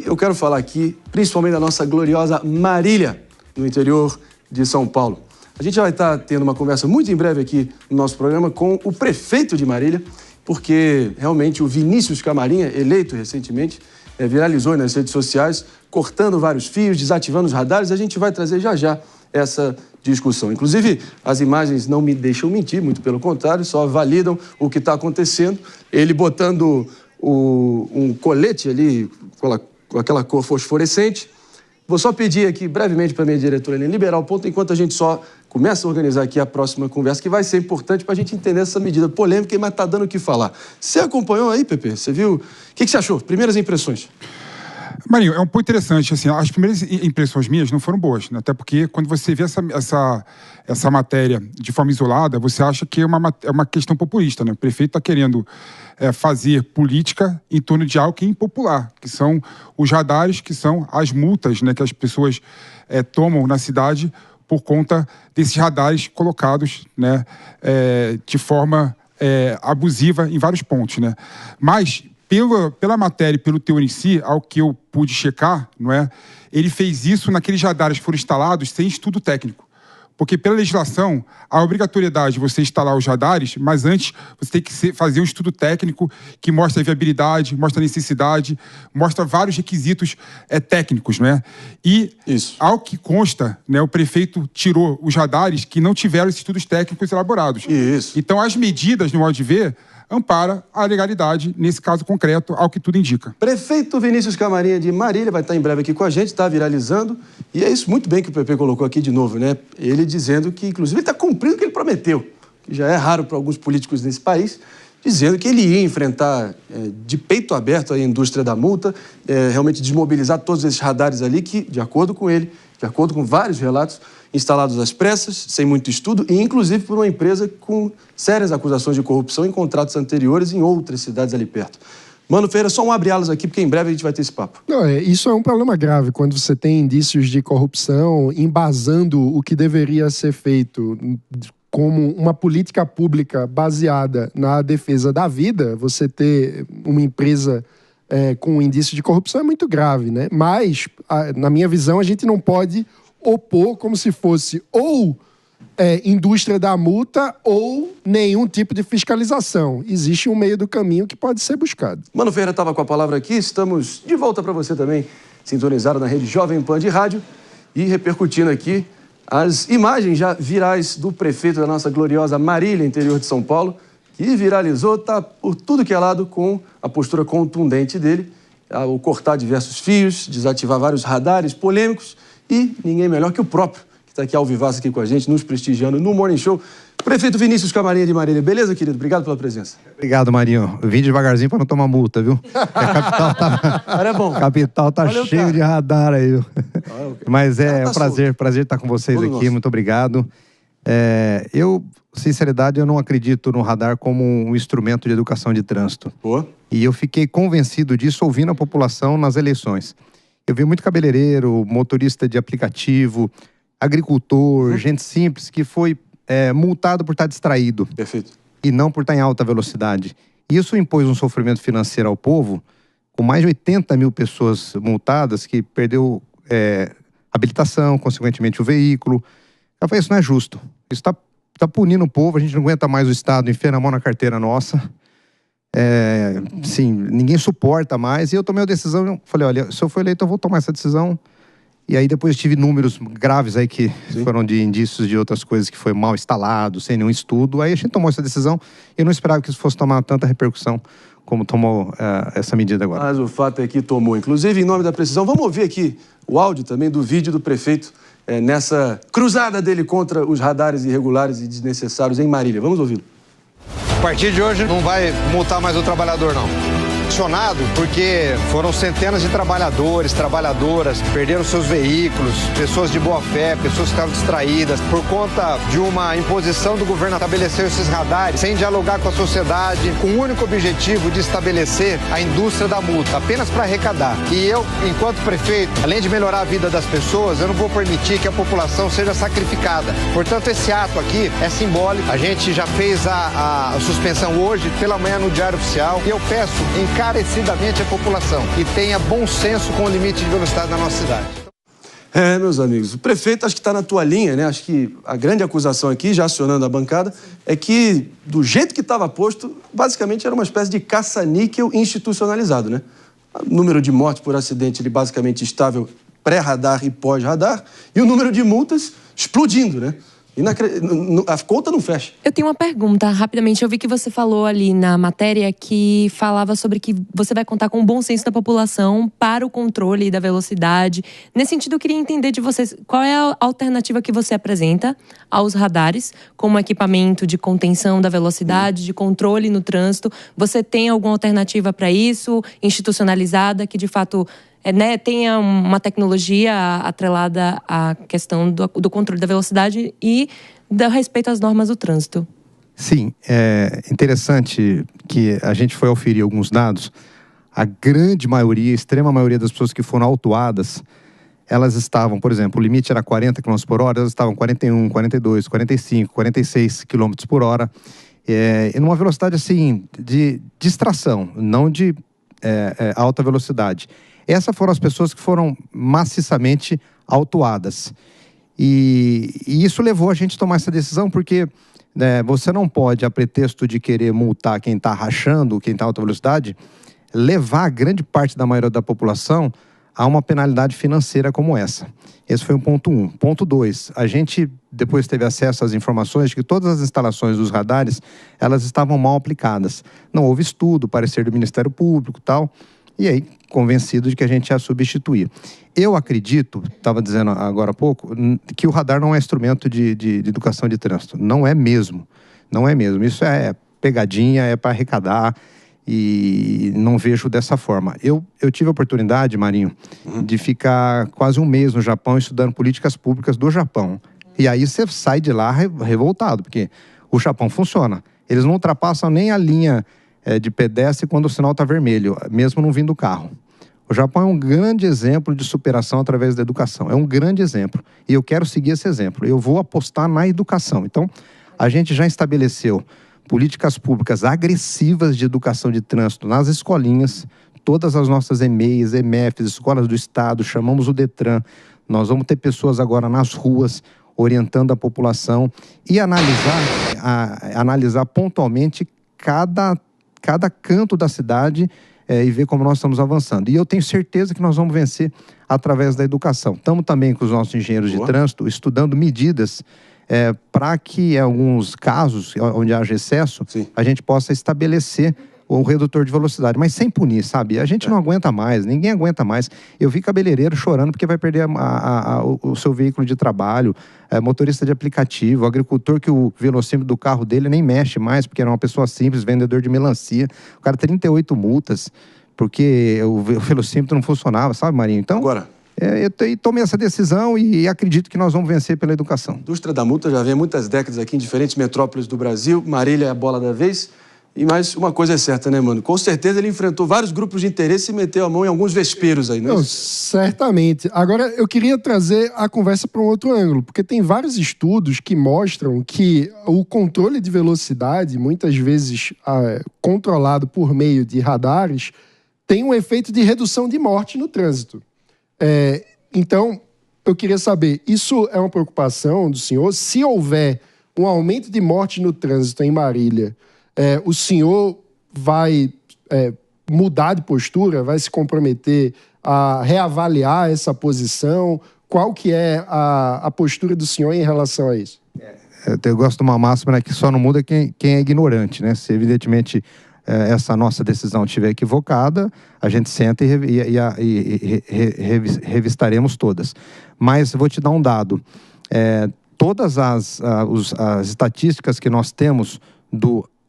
E eu quero falar aqui, principalmente da nossa gloriosa Marília, no interior de São Paulo. A gente vai estar tendo uma conversa muito em breve aqui no nosso programa com o prefeito de Marília, porque realmente o Vinícius Camarinha, eleito recentemente, viralizou nas redes sociais, cortando vários fios, desativando os radares. A gente vai trazer já essa discussão. Inclusive, as imagens não me deixam mentir, muito pelo contrário, só validam o que está acontecendo. Ele botando um colete ali com aquela cor fosforescente. Vou só pedir aqui brevemente para a minha diretora liberar o ponto, enquanto a gente só começa a organizar aqui a próxima conversa, que vai ser importante para a gente entender essa medida polêmica, mas está dando o que falar. Você acompanhou aí, Pepe? Você viu? O que você achou? Primeiras impressões. Marinho, é um pouco interessante, assim, as primeiras impressões minhas não foram boas, né? Até porque quando você vê essa matéria de forma isolada, você acha que é uma questão populista, né? O prefeito está querendo fazer política em torno de algo que é impopular, que são os radares, que são as multas, né, que as pessoas tomam na cidade por conta desses radares colocados, né, de forma abusiva em vários pontos, né? Mas pela matéria e pelo teor em si, ao que eu pude checar, não é? Ele fez isso naqueles radares que foram instalados sem estudo técnico. Porque pela legislação, há obrigatoriedade de você instalar os radares, mas antes você tem que fazer um estudo técnico que mostra a viabilidade, mostra a necessidade, mostra vários requisitos técnicos, não é? E, ao que consta, né, o prefeito tirou os radares que não tiveram esses estudos técnicos elaborados. Isso. Então, as medidas, no modo de ver, ampara a legalidade, nesse caso concreto, ao que tudo indica. Prefeito Vinícius Camarinha de Marília vai estar em breve aqui com a gente, está viralizando. E é isso muito bem que o PP colocou aqui de novo, né? Ele dizendo que, inclusive, ele está cumprindo o que ele prometeu, que já é raro para alguns políticos nesse país, dizendo que ele ia enfrentar de peito aberto a indústria da multa, realmente desmobilizar todos esses radares ali que, de acordo com ele, de acordo com vários relatos, instalados às pressas, sem muito estudo, e inclusive por uma empresa com sérias acusações de corrupção em contratos anteriores em outras cidades ali perto. Mano Feira, só um abre-alas aqui, porque em breve a gente vai ter esse papo. Não, isso é um problema grave, quando você tem indícios de corrupção embasando o que deveria ser feito como uma política pública baseada na defesa da vida. Você ter uma empresa com um indício de corrupção é muito grave, né? Mas, na minha visão, a gente não pode opor como se fosse ou indústria da multa ou nenhum tipo de fiscalização. Existe um meio do caminho que pode ser buscado. Mano Ferreira estava com a palavra aqui, estamos de volta para você também, sintonizado na rede Jovem Pan de rádio e repercutindo aqui as imagens já virais do prefeito da nossa gloriosa Marília, interior de São Paulo, que viralizou, tá por tudo que é lado com a postura contundente dele, ao cortar diversos fios, desativar vários radares polêmicos. E ninguém melhor que o próprio, que está aqui ao vivaço aqui com a gente, nos prestigiando no Morning Show. Prefeito Vinícius Camarinha de Marília. Beleza, querido? Obrigado pela presença. Obrigado, Marinho. Eu vim devagarzinho para não tomar multa, viu? A capital tá... é bom. A capital tá cheio cara. de radar aí, viu? Mas é um prazer estar com vocês Todo aqui. nosso. Muito obrigado. Sinceridade, eu não acredito no radar como um instrumento de educação de trânsito. Boa. E eu fiquei convencido disso ouvindo a população nas eleições. Eu vi muito cabeleireiro, motorista de aplicativo, agricultor, gente simples que foi multado por estar distraído. Perfeito. E não por estar em alta velocidade. Isso impôs um sofrimento financeiro ao povo, com mais de 80 mil pessoas multadas que perdeu habilitação, consequentemente o veículo. Eu falei, isso não é justo. Isso está punindo o povo, a gente não aguenta mais o Estado enfiando a mão na carteira nossa. Sim, ninguém suporta mais. E eu tomei a decisão, eu falei, olha, se eu for eleito eu vou tomar essa decisão. E aí depois tive números graves aí que foram de indícios de outras coisas que foi mal instalado, sem nenhum estudo. Aí a gente tomou essa decisão e eu não esperava que isso fosse tomar tanta repercussão como tomou essa medida agora. Mas o fato é que tomou. Inclusive, em nome da precisão, vamos ouvir aqui o áudio também do vídeo do prefeito nessa cruzada dele contra os radares irregulares e desnecessários em Marília. Vamos ouvi-lo. A partir de hoje não vai multar mais o trabalhador, não. Emocionado porque foram centenas de trabalhadores, trabalhadoras que perderam seus veículos, pessoas de boa fé, pessoas que estavam distraídas por conta de uma imposição do governo estabelecer esses radares sem dialogar com a sociedade, com o único objetivo de estabelecer a indústria da multa, apenas para arrecadar. E eu, enquanto prefeito, além de melhorar a vida das pessoas, eu não vou permitir que a população seja sacrificada. Portanto, esse ato aqui é simbólico. A gente já fez a suspensão hoje, pela manhã no Diário Oficial, e eu peço encarecidamente a população e tenha bom senso com o limite de velocidade na nossa cidade. Meus amigos, o prefeito acho que está na tua linha, né? Acho que a grande acusação aqui, já acionando a bancada, é que, do jeito que estava posto, basicamente era uma espécie de caça-níquel institucionalizado, né? O número de mortes por acidente, ele basicamente estável pré-radar e pós-radar, e o número de multas explodindo, né? A conta não fecha. Eu tenho uma pergunta, rapidamente. Eu vi que você falou ali na matéria que falava sobre que você vai contar com o bom senso da população para o controle da velocidade. Nesse sentido, eu queria entender de vocês qual é a alternativa que você apresenta aos radares como equipamento de contenção da velocidade, de controle no trânsito. Você tem alguma alternativa para isso, institucionalizada, que de fato tenha uma tecnologia atrelada à questão do controle da velocidade e do respeito às normas do trânsito? Sim, é interessante que a gente foi auferir alguns dados. A grande maioria, a extrema maioria das pessoas que foram autuadas, elas estavam, por exemplo, o limite era 40 km por hora, elas estavam 41, 42, 45, 46 km por hora, numa velocidade assim, de distração, não de alta velocidade. Essas foram as pessoas que foram maciçamente autuadas. E isso levou a gente a tomar essa decisão, porque você não pode, a pretexto de querer multar quem está rachando, quem está em alta velocidade, levar a grande parte da maioria da população a uma penalidade financeira como essa. Esse foi o ponto 1. Ponto 2, a gente depois teve acesso às informações de que todas as instalações dos radares, elas estavam mal aplicadas. Não houve estudo, parecer do Ministério Público e tal. E aí, convencido de que a gente ia substituir. Eu acredito, estava dizendo agora há pouco, que o radar não é instrumento de educação de trânsito. Não é mesmo. Não é mesmo. Isso é pegadinha, é para arrecadar e não vejo dessa forma. Eu tive a oportunidade, Marinho, de ficar quase um mês no Japão estudando políticas públicas do Japão. E aí você sai de lá revoltado, porque o Japão funciona. Eles não ultrapassam nem a linha de pedestre quando o sinal está vermelho, mesmo não vindo do carro. O Japão é um grande exemplo de superação através da educação. É um grande exemplo. E eu quero seguir esse exemplo. Eu vou apostar na educação. Então, a gente já estabeleceu políticas públicas agressivas de educação de trânsito nas escolinhas, todas as nossas EMEIs, EMEFs, escolas do Estado, chamamos o Detran. Nós vamos ter pessoas agora nas ruas orientando a população e analisar pontualmente cada canto da cidade e ver como nós estamos avançando. E eu tenho certeza que nós vamos vencer através da educação. Estamos também com os nossos engenheiros de trânsito estudando medidas para que, em alguns casos onde haja excesso, a gente possa estabelecer o redutor de velocidade, mas sem punir, sabe? A gente não aguenta mais, ninguém aguenta mais. Eu vi cabeleireiro chorando porque vai perder o seu veículo de trabalho, motorista de aplicativo, agricultor que o velocímetro do carro dele nem mexe mais, porque era uma pessoa simples, vendedor de melancia. O cara 38 multas, porque o velocímetro não funcionava, sabe, Marinho? Então, agora, eu tomei essa decisão e acredito que nós vamos vencer pela educação. A indústria da multa já vem há muitas décadas aqui em diferentes metrópoles do Brasil. Marília é a bola da vez. E mais uma coisa é certa, né, mano? Com certeza ele enfrentou vários grupos de interesse e meteu a mão em alguns vespeiros aí, não é? Não, certamente. Agora, eu queria trazer a conversa para um outro ângulo, porque tem vários estudos que mostram que o controle de velocidade, muitas vezes controlado por meio de radares, tem um efeito de redução de morte no trânsito. Então, eu queria saber, isso é uma preocupação do senhor? Se houver um aumento de morte no trânsito em Marília, o senhor vai mudar de postura, vai se comprometer a reavaliar essa posição? Qual que é a postura do senhor em relação a isso? Eu gosto de uma máxima, né, que só não muda quem é ignorante, né? Se evidentemente essa nossa decisão estiver equivocada, a gente senta e revistaremos todas. Mas vou te dar um dado. Todas as estatísticas que nós temos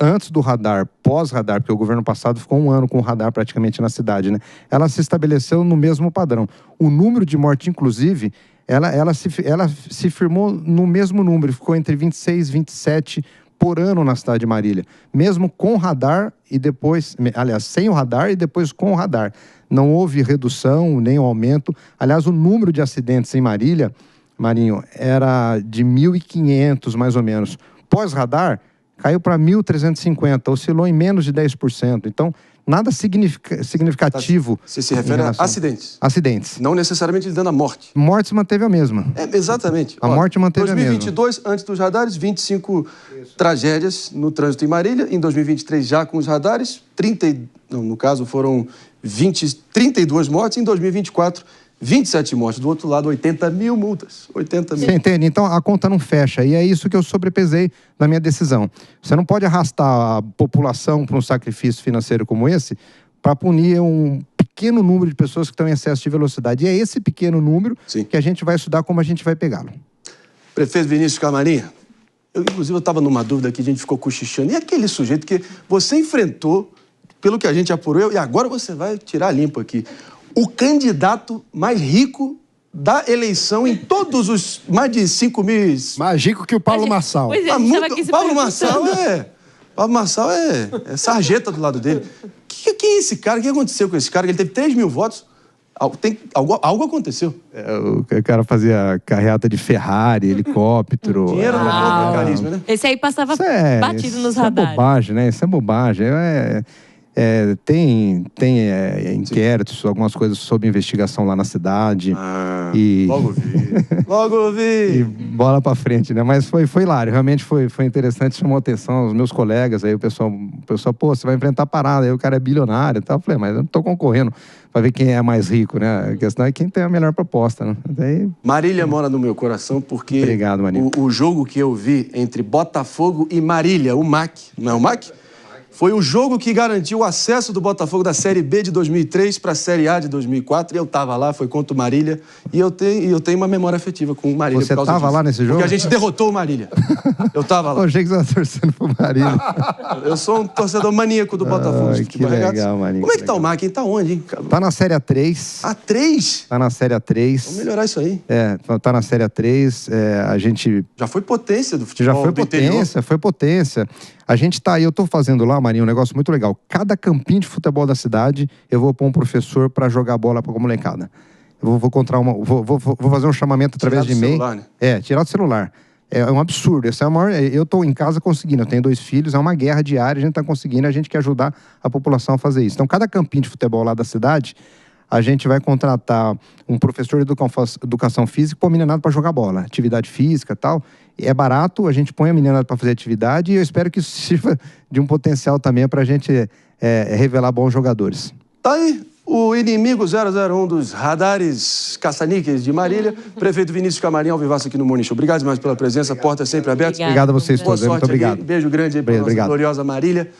antes do radar, pós-radar, porque o governo passado ficou um ano com o radar praticamente na cidade, né? Ela se estabeleceu no mesmo padrão. O número de morte, inclusive, ela se firmou no mesmo número, ficou entre 26 e 27 por ano na cidade de Marília. Mesmo com radar e depois, aliás, sem o radar e depois com o radar. Não houve redução, nem aumento. Aliás, o número de acidentes em Marília, Marinho, era de 1.500 mais ou menos. Pós-radar, caiu para 1.350, oscilou em menos de 10%. Então, nada significativo. Você se refere em a relação- acidentes. Acidentes. Não necessariamente dando a morte. Morte se manteve a mesma. Exatamente. A morte manteve a mesma. 2022, antes dos radares, 25 tragédias no trânsito em Marília. Em 2023, já com os radares, no caso foram 32 mortes. Em 2024, 27 mortes. Do outro lado, 80 mil multas. 80 mil. Você entende? Então a conta não fecha. E é isso que eu sobrepesei na minha decisão. Você não pode arrastar a população para um sacrifício financeiro como esse para punir um pequeno número de pessoas que estão em excesso de velocidade. E é esse pequeno número Sim. que a gente vai estudar como a gente vai pegá-lo. Prefeito Vinícius Camarinha, inclusive eu estava numa dúvida que a gente ficou cochichando. E aquele sujeito que você enfrentou, pelo que a gente apurou, e agora você vai tirar limpo aqui. O candidato mais rico da eleição em todos os mais de 5 mil... Mais rico que o Paulo Marçal. Pois é, a gente tava aqui se Paulo Marçal perguntando. Paulo Marçal é sarjeta do lado dele. Quem é esse cara? O que aconteceu com esse cara? Ele teve 3 mil votos. Algo aconteceu. O cara fazia carreata de Ferrari, helicóptero. Dinheiro não conta carisma, né? Esse aí passava batido nos isso radares. É bobagem, né? Isso é bobagem. Tem inquéritos, algumas coisas sob investigação lá na cidade. Logo vi. Logo E vi. bola pra frente, né? Mas foi hilário, realmente foi interessante, chamou atenção os meus colegas, aí o pessoal, pô, você vai enfrentar a parada, aí o cara é bilionário e tal. Eu falei, mas eu não tô concorrendo pra ver quem é mais rico, né? A questão é quem tem a melhor proposta, né? Daí... Marília mora no meu coração porque Obrigado, Marília. o jogo que eu vi entre Botafogo e Marília, o MAC, não é o MAC? Foi o jogo que garantiu o acesso do Botafogo da Série B de 2003 para a Série A de 2004. E eu estava lá, foi contra o Marília. E eu tenho uma memória afetiva com o Marília. Você por causa estava disso. lá nesse jogo? Porque a gente derrotou o Marília. Eu estava lá. Eu achei que você estava torcendo pro Marília. Eu sou um torcedor maníaco do Botafogo. Ai, de que futebol regata. legal, Marília, Como é que que tá o MAC, hein? Tá onde, hein? Tá na Série A3. A3? Tá na Série A3. Vamos melhorar isso aí. Tá na Série A3. A gente... Já foi potência do futebol Já foi do interior. potência, foi potência. A gente tá aí, eu tô fazendo lá, Marinho, um negócio muito legal. Cada campinho de futebol da cidade, eu vou pôr um professor para jogar bola pra molecada. Eu vou encontrar vou fazer um chamamento através de Tirar do e-mail. celular, né? Tirar do celular. É um absurdo. Esse é o maior, eu tô em casa conseguindo, eu tenho 2 filhos, é uma guerra diária, a gente tá conseguindo, a gente quer ajudar a população a fazer isso. Então, cada campinho de futebol lá da cidade, a gente vai contratar um professor de educação física para o meninado para jogar bola, atividade física e tal. É barato, a gente põe a meninada para fazer atividade e eu espero que isso sirva de um potencial também para a gente revelar bons jogadores. Tá aí o inimigo 001 dos radares caça-níqueis de Marília, prefeito Vinícius Camarinha, ao vivaço aqui no Morning Show. Obrigado demais pela presença, porta sempre aberta. Obrigada. Obrigado a vocês Boa todos, muito sorte obrigado. aqui. Beijo grande aí para a nossa Obrigado. gloriosa Marília.